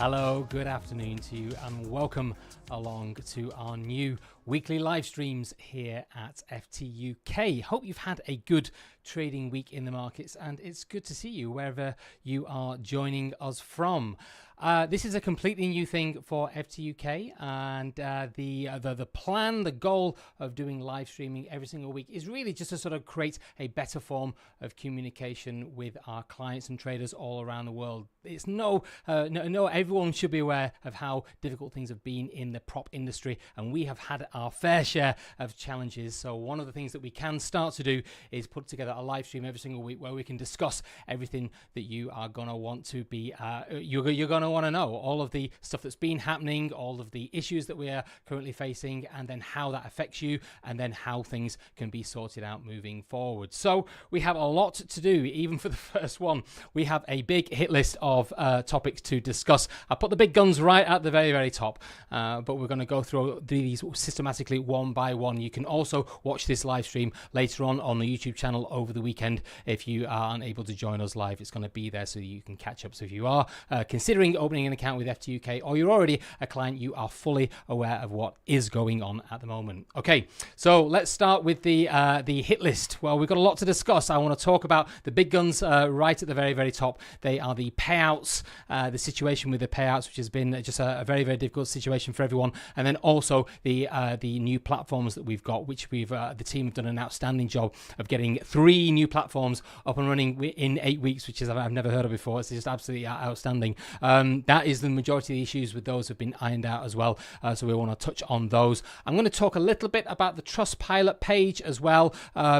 Hello, good afternoon to you and welcome along to our new weekly live streams here at FTUK. Hope you've had a good trading week in the markets and it's good to see you wherever you are joining us from. This is a completely new thing for FTUK, and the plan, the goal of doing live streaming every single week is really just to sort of create a better form of communication with our clients and traders all around the world. It's no, everyone should be aware of how difficult things have been in the prop industry, and we have had our fair share of challenges. So one of the things that we can start to do is put together a live stream every single week where we can discuss everything that you are going to want to be, you're going to want to know, all of the stuff that's been happening, all of the issues that we are currently facing, and then how that affects you, and then how things can be sorted out moving forward. So we have a lot to do, even for the first one. We have a big hit list of topics to discuss. I put the big guns right at the very, very top, but we're going to go through these systematically one by one. You can also watch this live stream later on the YouTube channel over the weekend. If you aren't able to join us live, it's going to be there so you can catch up. So if you are considering opening an account with FTUK, or you're already a client, you are fully aware of what is going on at the moment. Okay, so let's start with the hit list. Well, we've got a lot to discuss. I want to talk about the big guns right at the very, very top. They are the payouts, the situation with the payouts, which has been just a very, very difficult situation for everyone, and then also the new platforms that we've got, which the team have done an outstanding job of getting 3 new platforms up and running in 8 weeks, which is I've never heard of before. It's just absolutely outstanding. That is the majority of the issues with those have been ironed out as well. So we want to touch on those. I'm going to talk a little bit about the Trustpilot page as well,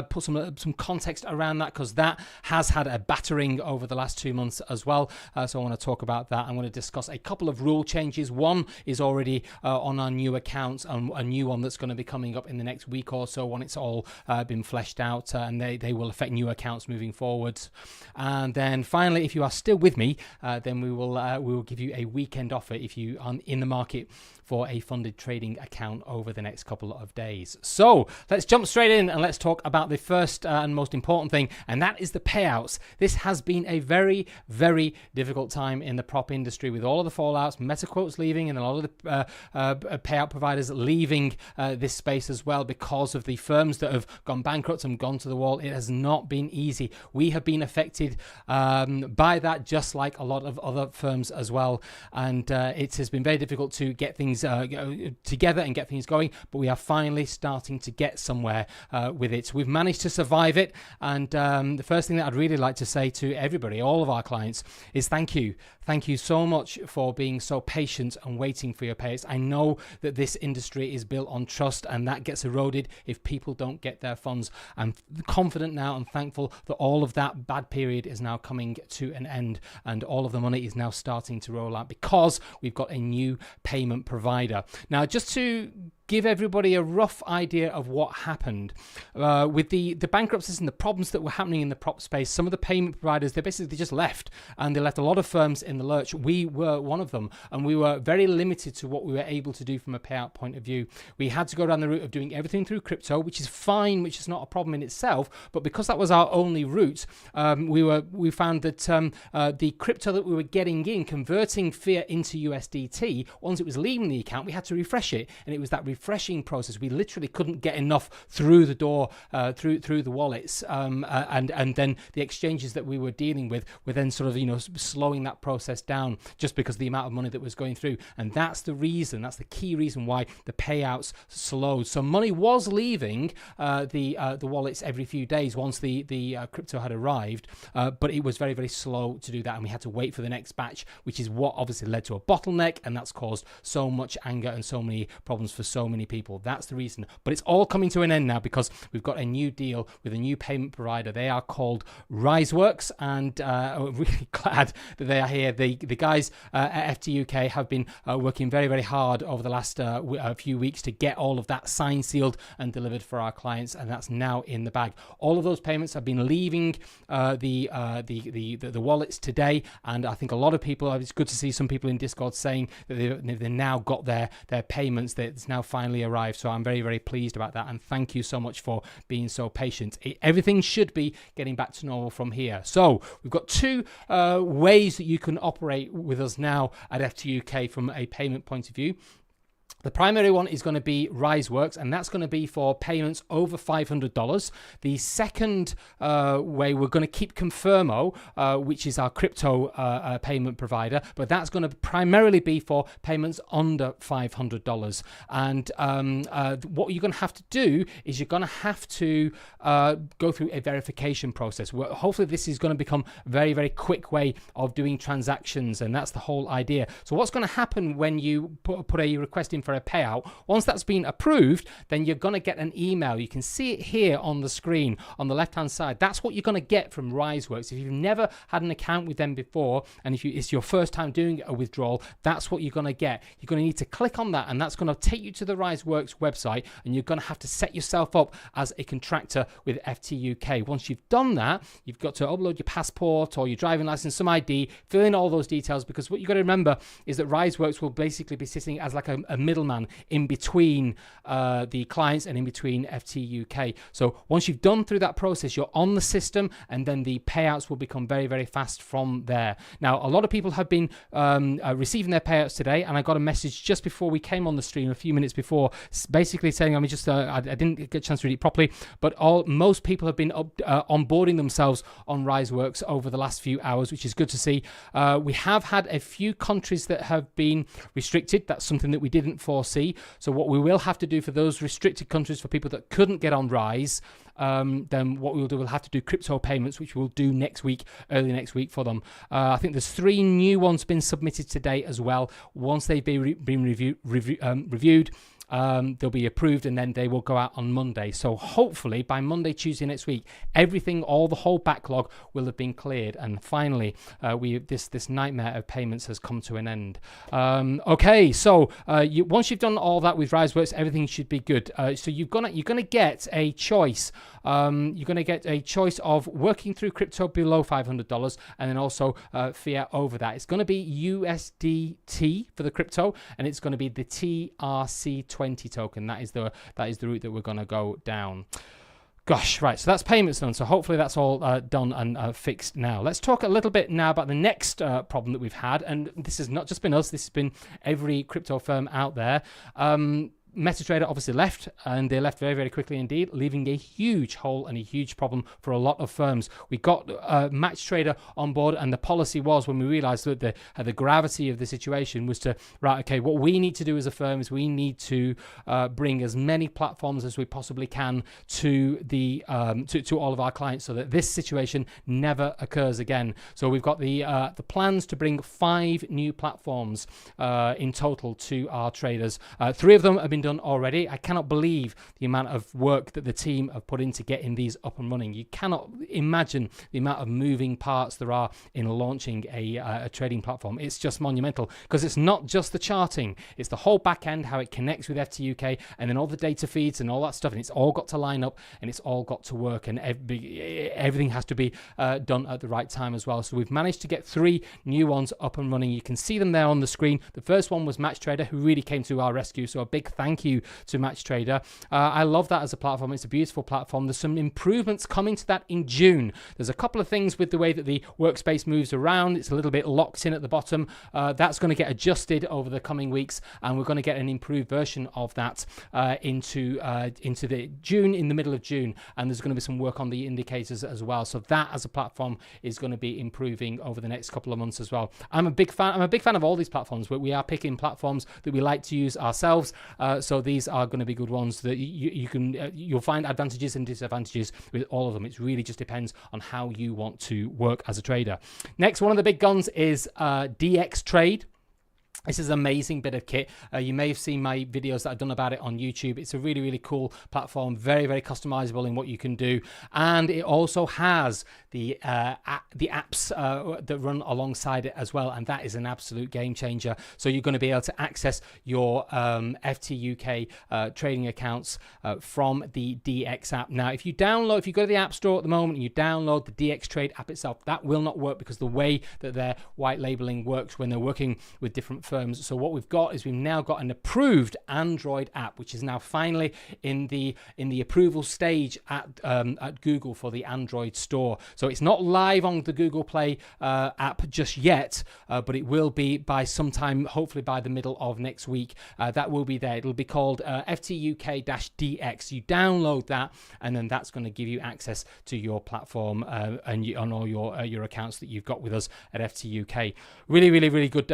put some context around that, because that has had a battering over the last 2 months as well. So I want to talk about that. I'm going to discuss a couple of rule changes. One is already on our new accounts, and a new one that's going to be coming up in the next week or so when it's all been fleshed out, and they will affect new accounts moving forwards. And then finally, if you are still with me, then we will give you a weekend offer if you are in the market for a funded trading account over the next couple of days. So let's jump straight in and let's talk about the first and most important thing, and that is the payouts. This has been a very, very difficult time in the prop industry with all of the fallouts, MetaQuote's leaving, and a lot of the payout providers leaving this space as well because of the firms that have gone bankrupt and gone to the wall. It has not been easy. We have been affected by that, just like a lot of other firms as well, and it has been very difficult to get things together and get things going, but we are finally starting to get somewhere with it. We've managed to survive it, and the first thing that I'd really like to say to everybody, all of our clients, is thank you. Thank you so much for being so patient and waiting for your payouts. I know that this industry is built on trust, and that gets eroded if people don't get their funds. I'm confident now and thankful that all of that bad period is now coming to an end, and all of the money is now starting to roll out because we've got a new payment provider. Now, just to give everybody a rough idea of what happened with the bankruptcies and the problems that were happening in the prop space. Some of the payment providers, they just left, and they left a lot of firms in the lurch. We were one of them, and we were very limited to what we were able to do from a payout point of view. We had to go down the route of doing everything through crypto, which is fine, which is not a problem in itself, but because that was our only route, we found that the crypto that we were getting in, converting fiat into USDT, once it was leaving the account, we had to refresh it, and it was that refreshing process. We literally couldn't get enough through the door, through the wallets, and then the exchanges that we were dealing with were then sort of slowing that process down just because of the amount of money that was going through. And that's the key reason why the payouts slowed. So money was leaving the wallets every few days once the crypto had arrived, but it was very, very slow to do that, and we had to wait for the next batch, which is what obviously led to a bottleneck, and that's caused so much anger and so many problems for so many people. That's the reason. But it's all coming to an end now because we've got a new deal with a new payment provider. They are called RiseWorks, and I'm really glad that they are here. The guys at FTUK have been working very, very hard over the last few weeks to get all of that signed, sealed, and delivered for our clients, and that's now in the bag. All of those payments have been leaving the wallets today, and I think a lot of people, it's good to see some people in Discord saying that they've now got their payments, that it's now finally arrived. So I'm very, very pleased about that. And thank you so much for being so patient. Everything should be getting back to normal from here. So we've got two ways that you can operate with us now at FTUK from a payment point of view. The primary one is going to be RiseWorks, and that's going to be for payments over $500. The second way, we're going to keep Confirmo, which is our crypto payment provider, but that's going to primarily be for payments under $500. And what you're going to have to do is you're going to have to go through a verification process. Hopefully this is going to become a very, very quick way of doing transactions, and that's the whole idea. So what's going to happen when you put a request in for a payout, once that's been approved, then you're going to get an email. You can see it here on the screen on the left hand side. That's what you're going to get from RiseWorks. If you've never had an account with them before, and if it's your first time doing a withdrawal, that's what you're going to get. You're going to need to click on that, and that's going to take you to the RiseWorks website, and you're going to have to set yourself up as a contractor with FTUK. Once you've done that, you've got to upload your passport or your driving license, some ID, fill in all those details, because what you've got to remember is that RiseWorks will basically be sitting as like a middleman in between the clients and in between FTUK. So once you've done through that process, you're on the system, and then the payouts will become very, very fast from there. Now, a lot of people have been receiving their payouts today, and I got a message just before we came on the stream, a few minutes before, basically saying, I didn't get a chance to read it properly, but most people have been onboarding themselves on RiseWorks over the last few hours, which is good to see. We have had a few countries that have been restricted. That's something that we didn't foresee. So what we will have to do for those restricted countries, for people that couldn't get on Rise, then what we'll do, we'll have to do crypto payments, which we'll do next week, early next week for them. I think there's 3 new ones been submitted today as well. Once they've been reviewed, they'll be approved, and then they will go out on Monday. So hopefully by Monday, Tuesday next week, the whole backlog will have been cleared, and finally this nightmare of payments has come to an end. Okay, so once you've done all that with RiseWorks, everything should be good. So you're gonna get a choice. You're going to get a choice of working through crypto below $500, and then also fiat over that. It's going to be USDT for the crypto, and it's going to be the TRC20 token. That is the route that we're going to go down. Gosh, right, so that's payments done. So hopefully that's all done and fixed now. Let's talk a little bit now about the next problem that we've had, and this has not just been us, this has been every crypto firm out there. MetaTrader obviously left, and they left very, very quickly indeed, leaving a huge hole and a huge problem for a lot of firms. We got MatchTrader on board, and the policy was, when we realized that the gravity of the situation was to, right, okay, what we need to do as a firm is we need to bring as many platforms as we possibly can to the to all of our clients, so that this situation never occurs again. So we've got the plans to bring 5 new platforms in total to our traders. 3 of them have been done already. I cannot believe the amount of work that the team have put into getting these up and running. You cannot imagine the amount of moving parts there are in launching a trading platform. It's just monumental, because it's not just the charting, it's the whole back end, how it connects with FTUK, and then all the data feeds and all that stuff, and it's all got to line up, and it's all got to work, and everything has to be done at the right time as well. So we've managed to get 3 new ones up and running. You can see them there on the screen. The first one was MatchTrader, who really came to our rescue, so a big thank you to MatchTrader. I love that as a platform. It's a beautiful platform. There's some improvements coming to that in June. There's a couple of things with the way that the workspace moves around. It's a little bit locked in at the bottom. That's going to get adjusted over the coming weeks, and we're going to get an improved version of that into the June, in the middle of June, and there's going to be some work on the indicators as well. So that as a platform is going to be improving over the next couple of months as well. I'm a big fan of all these platforms, but we are picking platforms that we like to use ourselves. So these are going to be good ones that you'll find advantages and disadvantages with all of them. It really just depends on how you want to work as a trader. Next, one of the big guns is DX Trade. This is an amazing bit of kit. You may have seen my videos that I've done about it on YouTube. It's a really, really cool platform, very, very customizable in what you can do. And it also has the apps that run alongside it as well. And that is an absolute game changer. So you're going to be able to access your FTUK trading accounts from the DX app. Now, if you go to the App Store at the moment and you download the DX Trade app itself, that will not work, because the way that their white labeling works when they're working with different firms. So what we've got is we've now got an approved Android app, which is now finally in the approval stage at Google for the Android store. So it's not live on the Google Play app just yet, but it will be by sometime, hopefully by the middle of next week. That will be there. It'll be called FTUK-DX. You download that, and then that's going to give you access to your platform and on all your accounts that you've got with us at FTUK. Really good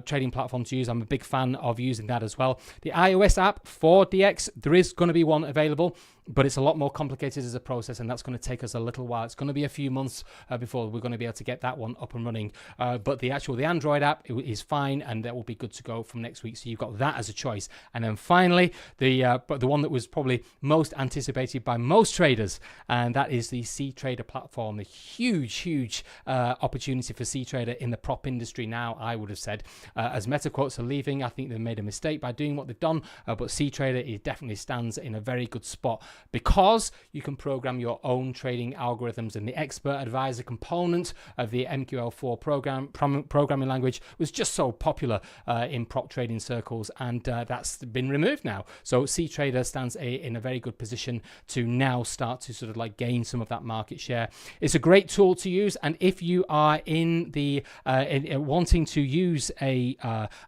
trading platform to use. I'm a big fan of using that as well. The iOS app for DX, there is going to be one available, but it's a lot more complicated as a process, and that's going to take us a little while. It's going to be a few months before we're going to be able to get that one up and running. But the Android app is fine, and that will be good to go from next week. So you've got that as a choice. And then finally, the one that was probably most anticipated by most traders, and that is the CTrader platform. The huge opportunity for CTrader in the prop industry now, I would have said. As meta quotes are leaving, I think they've made a mistake by doing what they've done, but CTrader, it definitely stands in a very good spot, because you can program your own trading algorithms, and the expert advisor component of the MQL4 programming language was just so popular in prop trading circles, and that's been removed now. So CTrader stands in a very good position to now start to sort of like gain some of that market share. It's a great tool to use, and if you are in the wanting to use a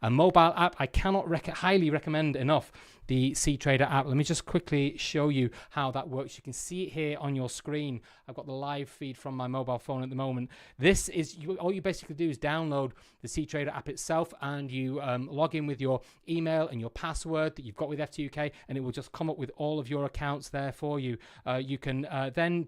mobile app, I cannot highly recommend enough the CTrader app. Let me just quickly show you how that works. You can see it here on your screen. I've got the live feed from my mobile phone at the moment. This is all you basically do is download the CTrader app itself, and you log in with your email and your password that you've got with FTUK, and it will just come up with all of your accounts there for you. You can then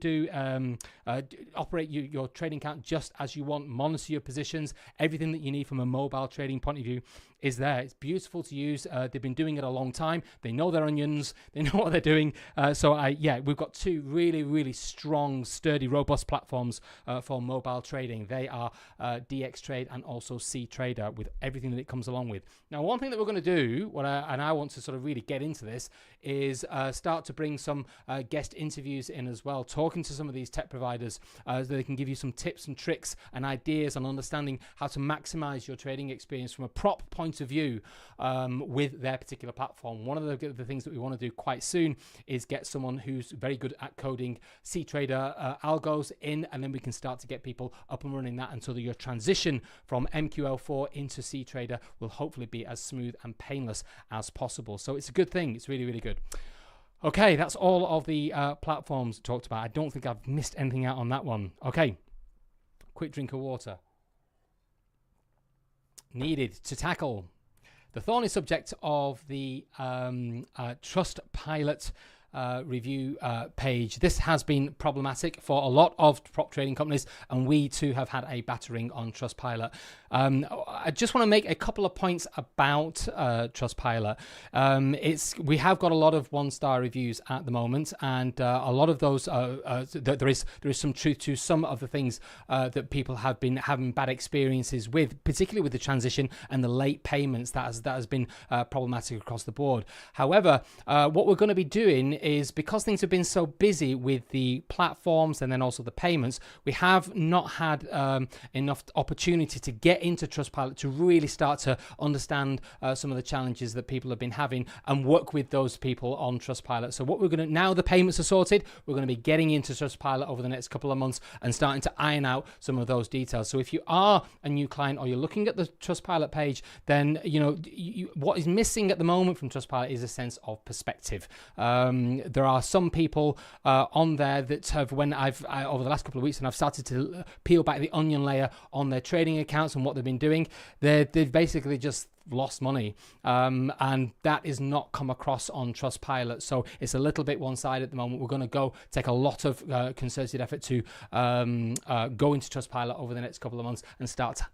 operate your trading account just as you want, monitor your positions, everything that you need from a mobile trading point of view is there. It's beautiful to use. They've been doing it a long time. They know their onions. They know what they're doing. We've got two really strong, sturdy, robust platforms for mobile trading. They are DX Trade and also CTrader, with everything that it comes along with. Now, one thing that we're going to do, and I want to sort of really get into this, is start to bring some guest interviews in as well, talking to some of these tech providers so they can give you some tips and tricks and ideas on understanding how to maximize your trading experience from a prop point of view with their particular platform. One of the things that we want to do quite soon is get someone who's very good at coding CTrader algos in, and then we can start to get people up and running that until your transition from MQL4 into CTrader will hopefully be as smooth and painless as possible. So it's a good thing. It's really good. Okay, that's all of the platforms talked about. I don't think I've missed anything out on that one. Okay, quick drink of water. Needed to tackle the thorny subject of the Trustpilot review page. This has been problematic for a lot of prop trading companies, and we too have had a battering on Trustpilot. I just want to make a couple of points about Trustpilot. We have got a lot of one-star reviews at the moment, and a lot of those there is some truth to some of the things that people have been having bad experiences with, particularly with the transition and the late payments. That has been problematic across the board. However, what we're going to be doing is, because things have been so busy with the platforms and then also the payments, we have not had enough opportunity to get into Trustpilot to really start to understand some of the challenges that people have been having and work with those people on Trustpilot. So what we're going to, now the payments are sorted, we're going to be getting into Trustpilot over the next couple of months and starting to iron out some of those details. So if you are a new client or you're looking at the Trustpilot page, then what is missing at the moment from Trustpilot is a sense of perspective. There are some people on there that have, when I've over the last couple of weeks, and I've started to peel back the onion layer on their trading accounts and what they've been doing, they've basically just lost money, and that is not come across on Trustpilot. So it's a little bit one-sided at the moment. We're going to take a lot of concerted effort to go into Trustpilot over the next couple of months and start to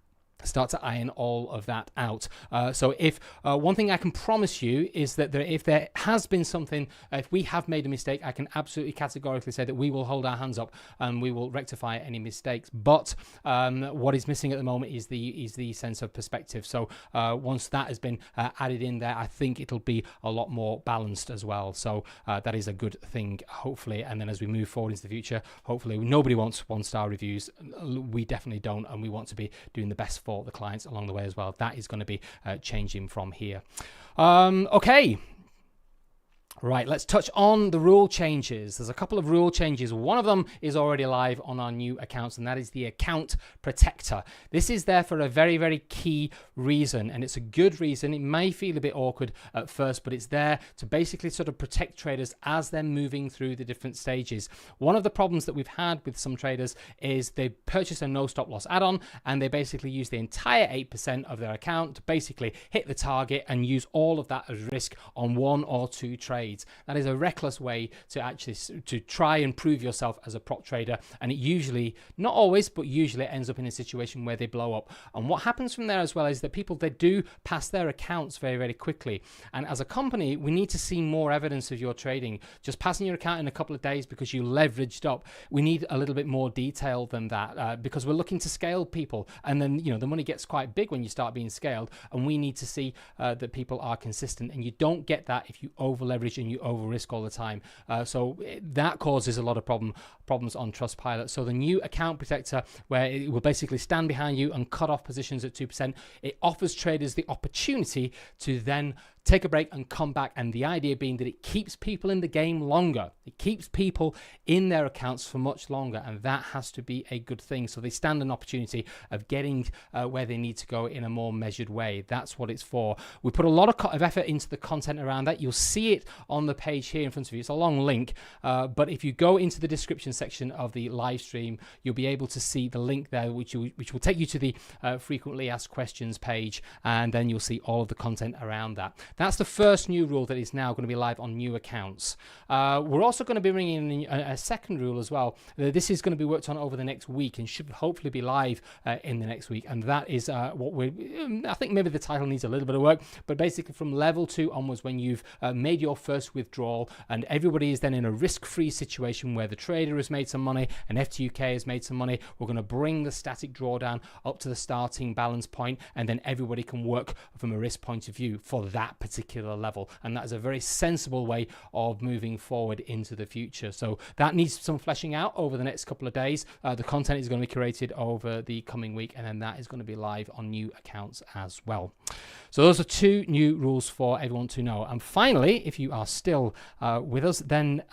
iron all of that out. So if one thing I can promise you is that if there has been something, if we have made a mistake, I can absolutely categorically say that we will hold our hands up and we will rectify any mistakes. But what is missing at the moment is the sense of perspective. So once that has been added in there, I think it'll be a lot more balanced as well. So that is a good thing, hopefully. And then as we move forward into the future, hopefully nobody wants one-star reviews. We definitely don't, and we want to be doing the best for the clients along the way as well. That is going to be changing from here. Okay. Right, let's touch on the rule changes. There's a couple of rule changes. One of them is already live on our new accounts, and that is the account protector. This is there for a very, very key reason, and it's a good reason. It may feel a bit awkward at first, but it's there to basically sort of protect traders as they're moving through the different stages. One of the problems that we've had with some traders is they purchase a no stop loss add-on, and they basically use the entire 8% of their account to basically hit the target and use all of that as risk on 1 or 2 trades. That is a reckless way to actually to try and prove yourself as a prop trader, and it usually, not always, but usually ends up in a situation where they blow up. And what happens from there as well is that people, they do pass their accounts very, very quickly, and as a company we need to see more evidence of your trading. Just passing your account in a couple of days because you leveraged up, we need a little bit more detail than that, because we're looking to scale people, and then the money gets quite big when you start being scaled, and we need to see that people are consistent, and you don't get that if you over leverage and you over risk all the time. So that causes a lot of problems on Trustpilot. So the new account protector, where it will basically stand behind you and cut off positions at 2%, it offers traders the opportunity to then take a break and come back, and the idea being that it keeps people in the game longer. It keeps people in their accounts for much longer, and that has to be a good thing. So they stand an opportunity of getting where they need to go in a more measured way. That's what it's for. We put a lot of effort into the content around that. You'll see it on the page here in front of you. It's a long link, but if you go into the description section of the live stream, you'll be able to see the link there, which will take you to the frequently asked questions page, and then you'll see all of the content around that. That's the first new rule that is now going to be live on new accounts. We're also going to be bringing in a second rule as well. This is going to be worked on over the next week and should hopefully be live in the next week. And that is what I think maybe the title needs a little bit of work, but basically from level 2 onwards, when you've made your first withdrawal and everybody is then in a risk-free situation where the trader has made some money and FTUK has made some money, we're going to bring the static drawdown up to the starting balance point, and then everybody can work from a risk point of view for that particular level. And that is a very sensible way of moving forward into the future. So that needs some fleshing out over the next couple of days. The content is going to be curated over the coming week, and then that is going to be live on new accounts as well. So those are 2 new rules for everyone to know. And finally, if you are still with us, then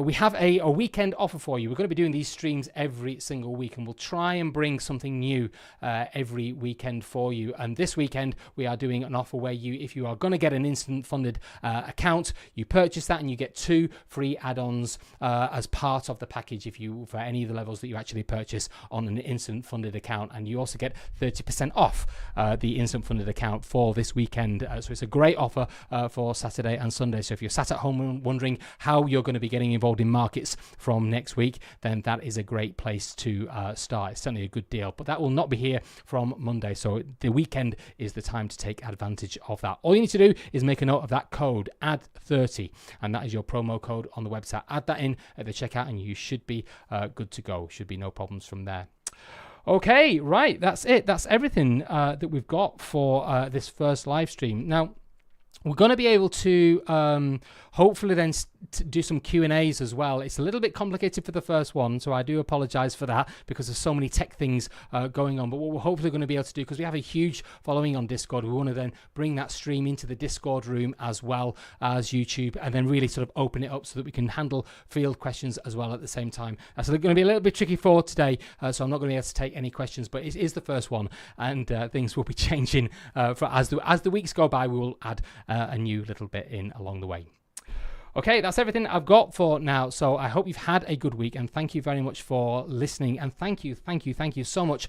we have a weekend offer for you. We're going to be doing these streams every single week, and we'll try and bring something new every weekend for you. And this weekend we are doing an offer where if you are going to get an instant funded account, you purchase that and you get 2 free add-ons as part of the package for any of the levels that you actually purchase on an instant funded account. And you also get 30% off the instant funded account for this weekend. So it's a great offer for Saturday and Sunday. So if you're sat at home wondering how you're going to be getting involved in markets from next week, then that is a great place to start. It's certainly a good deal, but that will not be here from Monday. So the weekend is the time to take advantage of that. All you need to do is make a note of that code, add30, and that is your promo code on the website. Add that in at the checkout and you should be good to go. Should be no problems from there. Okay, right, that's it. That's everything that we've got for this first live stream. Now, we're going to be able to hopefully then do some Q&As as well. It's a little bit complicated for the first one, so I do apologize for that because there's so many tech things going on. But what we're hopefully going to be able to do, because we have a huge following on Discord, we want to then bring that stream into the Discord room as well as YouTube, and then really sort of open it up so that we can handle field questions as well at the same time. That's going to be a little bit tricky for today, so I'm not going to be able to take any questions, but it is the first one, and things will be changing as the weeks go by. We will add a new little bit in along the way. Okay, that's everything I've got for now. So I hope you've had a good week, and thank you very much for listening. And thank you so much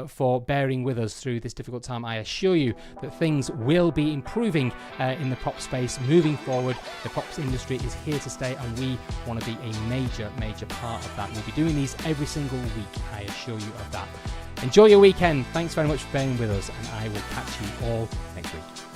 for bearing with us through this difficult time. I assure you that things will be improving in the prop space moving forward. The props industry is here to stay, and we want to be a major part of that. We'll be doing these every single week, I assure you of that. Enjoy your weekend. Thanks very much for bearing with us, and I will catch you all next week.